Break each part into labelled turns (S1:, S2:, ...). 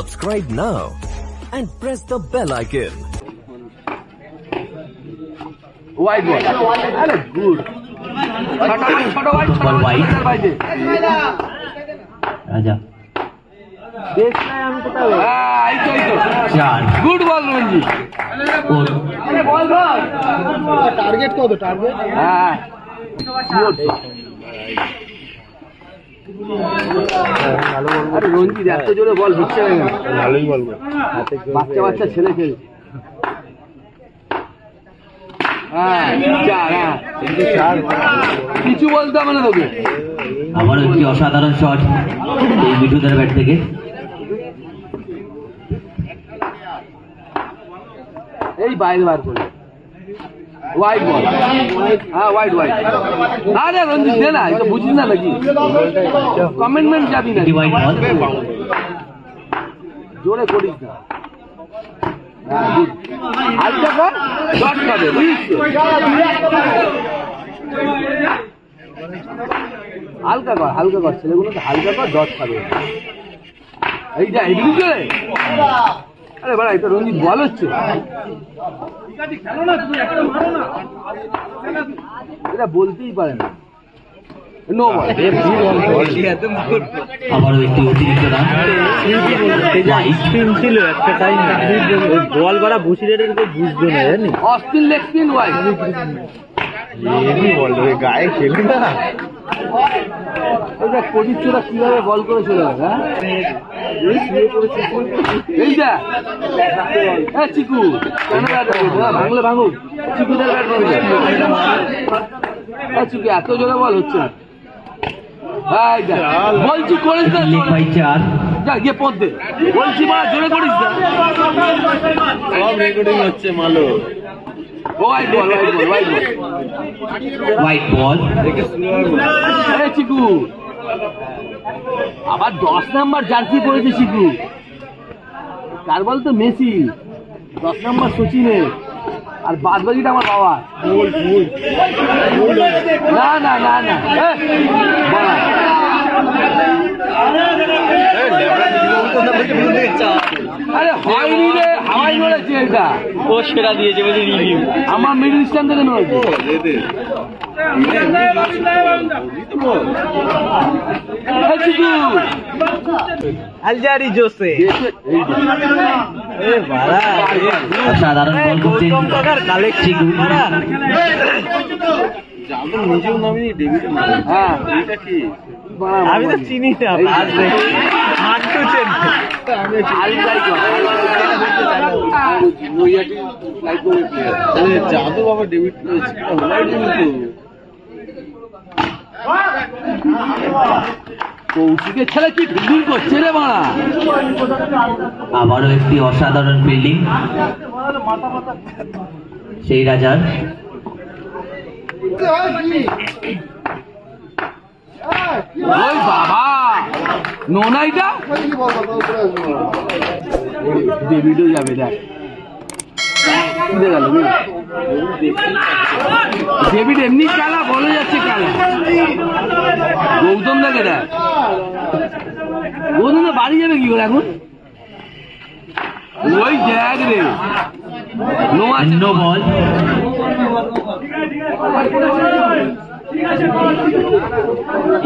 S1: Subscribe now and press the bell icon.
S2: Wide ball. Good.
S3: Ball wide. Raja.
S2: Good ball, Ranji.
S4: Target কত target?
S2: আরে রঞ্জিত এত জোরে বল হচ্ছে না,
S4: ভালোই বলবো।
S2: বাচ্চা বাচ্চা ছেলে খেল। কিছু বলতে হবে না তোকে।
S3: আবারও একটি অসাধারণ শট এই মিঠুদের ব্যাট থেকে।
S2: এই বাইরে বার করে ওয়াইড বল। হ্যাঁ ওয়াইড ওয়াইড। আরে রঞ্জিত দে না, এটা বুঝিস না নাকি? কমেন্টমেন্ট যাবি না, জোরে করিস না। হালকা কর, শট খাবে। হালকা কর, হালকা কর, ছেলেগুলোকে হালকা কর, ডট খাবে। এইটা এগুলি চলে। আরে বাড়া, এটা রঞ্জিত বল হচ্ছে, এটা বলতেই পারে না। No ball.
S3: আবারও একটি অতিরিক্ত রান।
S4: ছিল একটা টাইম বল বাড়া বসিরের বুঝতো না জানি।
S2: Austin leg spin wide.
S4: Ball গায়ে খেলে না।
S2: ওইটা কবিরচোরা কিভাবে বল করে চলে গেল। এইটা চিকু কেন ভাঙলে ভাঙুক, চিকুদের ব্যাট ভাঙবে। চিকু এত জোরে বল হচ্ছে না। বলছি করিস না, গিয়ে পথে বলছি মা জোরে করিস না।
S4: সব রেকর্ডিং হচ্ছে মালো।
S2: White ball, white ball, white ball,
S3: white ball.
S2: আরে চিকু আবার 10 নাম্বার জার্সি পরেছে চিকু। কার বল তো? মেসি। 10 নাম্বার সচিনের, আর বাদ বাকিটা আমার বাবা। না না না না, আরে হয়নি রে, হাওয়াই নড়েছে। এটা
S4: ও সেরা দিয়েছে বলে রিভিউ।
S2: আমার মিডল স্ট্যান্ড থেকে নড়েছে।
S4: আলজারি জোসে
S3: সাধারণ বল করছেন
S4: নিজেও নামিনি ডেভিড।
S2: হ্যাঁ
S4: এটা কি আমি তো চিনি না। জাদু বাবা ডেভিড
S2: কৌশিকের ছেলে কি ফিল্ডিং করছে রে মারা।
S3: আবারও একটি অসাধারণ ফিল্ডিং সেই রাজার।
S2: ওই বাবা নোনাইটা ডেভিডও যাবে। দেখ ডেভিড এমনি খেলা বলে যাচ্ছে খেলা। গৌতম দেখে দেখ, গৌতম বাড়ি যাবে কি করে এখন? ওই দেখ রে,
S3: নো বল।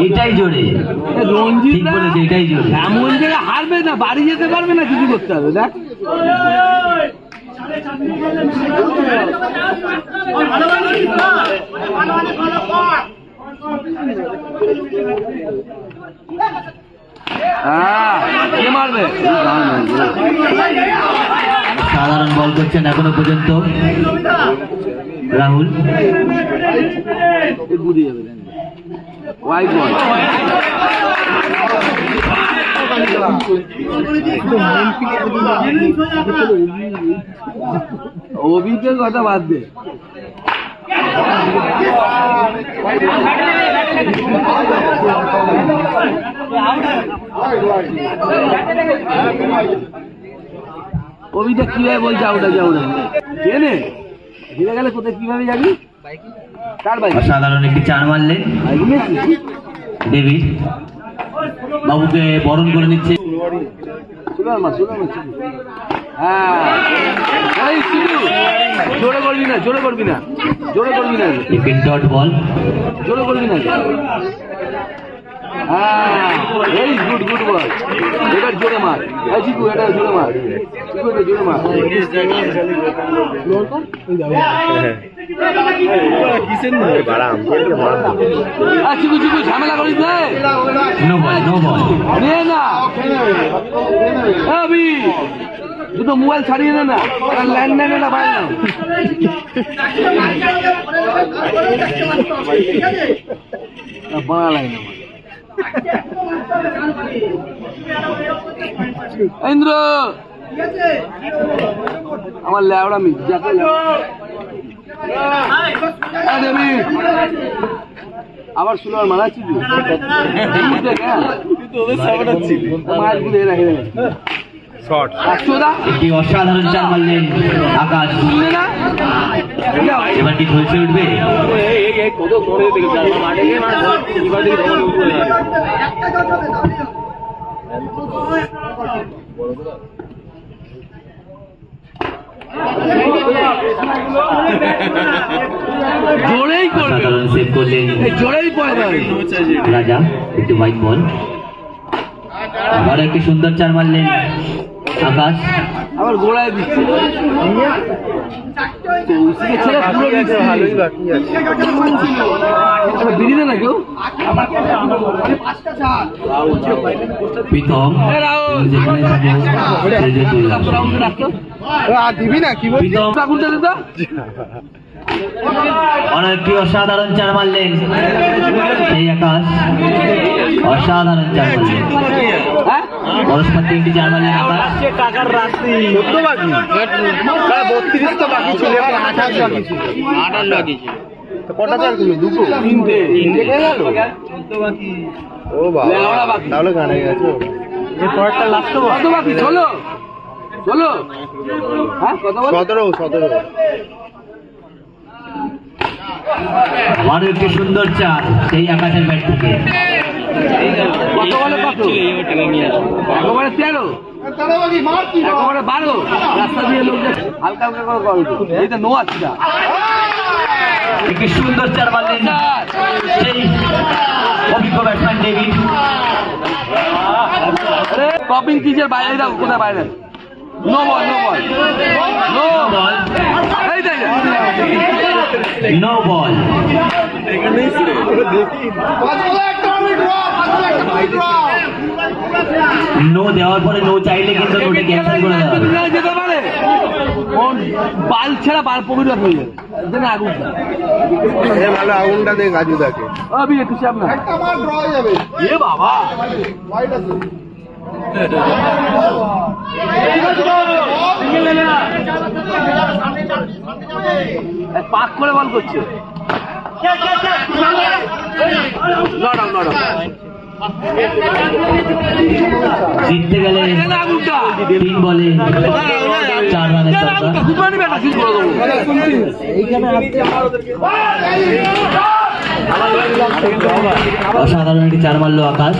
S3: এটাই জোরে
S2: রঞ্জিত
S3: বলেছে, এটাই জোরে।
S2: এমন জায়গায় হারবে না, বাড়ি যেতে পারবে না, কিছু করতে হবে। দেখ কে মারবে?
S3: সাধারণ বল করছেন এখনো পর্যন্ত রাহুল।
S2: ঘুরিয়ে যাবে ওয়াইড বল। অভিজ্ঞের কথা বাদ দে। অভিটা কিভাবে বলছে আউটা যাউটা জেনে হেরে গেলে কোথায় কিভাবে যাবি? কার বাইক?
S3: অসাধারণ একটি চার মারলেন ডেভিড। বাবুকে বরণ করে নিচ্ছে।
S2: হ্যাঁ এই শুধু জোরে করবি না, জোরে করবি না, জোরে করবি না,
S3: পিন ডট বল।
S2: জোরে করবি না। হ্যাঁ এই গুড গুড বল, এবার জোরে মার। এই চিকু এটা জোরে মার, চিকু এটা জোরে মার। চিকু চিকু ঝামেলা করিস না,
S3: নো বল, নো বল।
S2: নে না আবি দুটো মোবাইল ছাড়িয়ে নে না, ল্যান্ডলাইন এটা বাইরে না। বাংলা লাইন ইন্দ্র আমার ল্যাবড়া মিস যাকে আবার শুনো আর মারাচ্ছি
S3: একটি অসাধারণ চার মারলেন আকাশ। এবারটি ধসে উঠবে।
S2: জোরেই
S3: অসাধারণ সেভ করলেন
S2: জোরেই পড়ে
S3: রাজা। একটি হোয়াইট বল। আবার একটি সুন্দর চার মারলেন আকাশ।
S2: আবার গোড়ায় দিচ্ছে ছেলে পুরো বিড়ি না কেউ।
S3: প্রীতম যেখানে
S2: দিবি না কি
S3: অনেকটি অসাধারণ চার মারলেন সেই আকাশ। অসাধারণ চার মারলেন পরস্পর তিনটি চার মারলেন আকাশ।
S4: টাকার রাশি 14 বাকি, 32 তো বাকি ছিল, 28 বাকি ছিল, 28 বাকি ছিল। তো কটা চার ছিল? দুটো, তিনটে গেল। 14 বাকি। ও বাবা, তাহলে গানে গেছে। এই পরেরটা লাস্ট
S2: কত বাকি? চলো চলো। হ্যাঁ কত?
S4: 17।
S3: আরো একটি সুন্দর চার সেই আকাশের ব্যাট থেকে।
S2: কত বলে কত? একেবারে 13, একেবারে 12। রাস্তা দিয়ে লোক হালকা হালকা করে কল, এইটা নো আছে।
S3: একটি সুন্দর চার মারলেন সেই অভিজ্ঞ ব্যাটসম্যান ডেভিড।
S2: কপিং কিচের বাইরে দাও, কোথায় বাইরে? No ball, no ball, no ball. এই দেখ
S3: নো বল। নো দেওয়ার পরে নো চাইলে কিন্তু নোটে ক্যান্সেল করে দেওয়া হবে।
S2: যেতে পারে বাল ছেড়া বাল পকেট হয়ে যাবে। আগুনটা
S4: ভালো, আগুনটা দেখ গাজু দেখে।
S2: আবি একটু চাপ না, এ বাবা পাক করে বল করছে।
S3: জিততে গেলে 3 বলে 4 রানের দরকার। অসাধারণ একটি চার মারল আকাশ।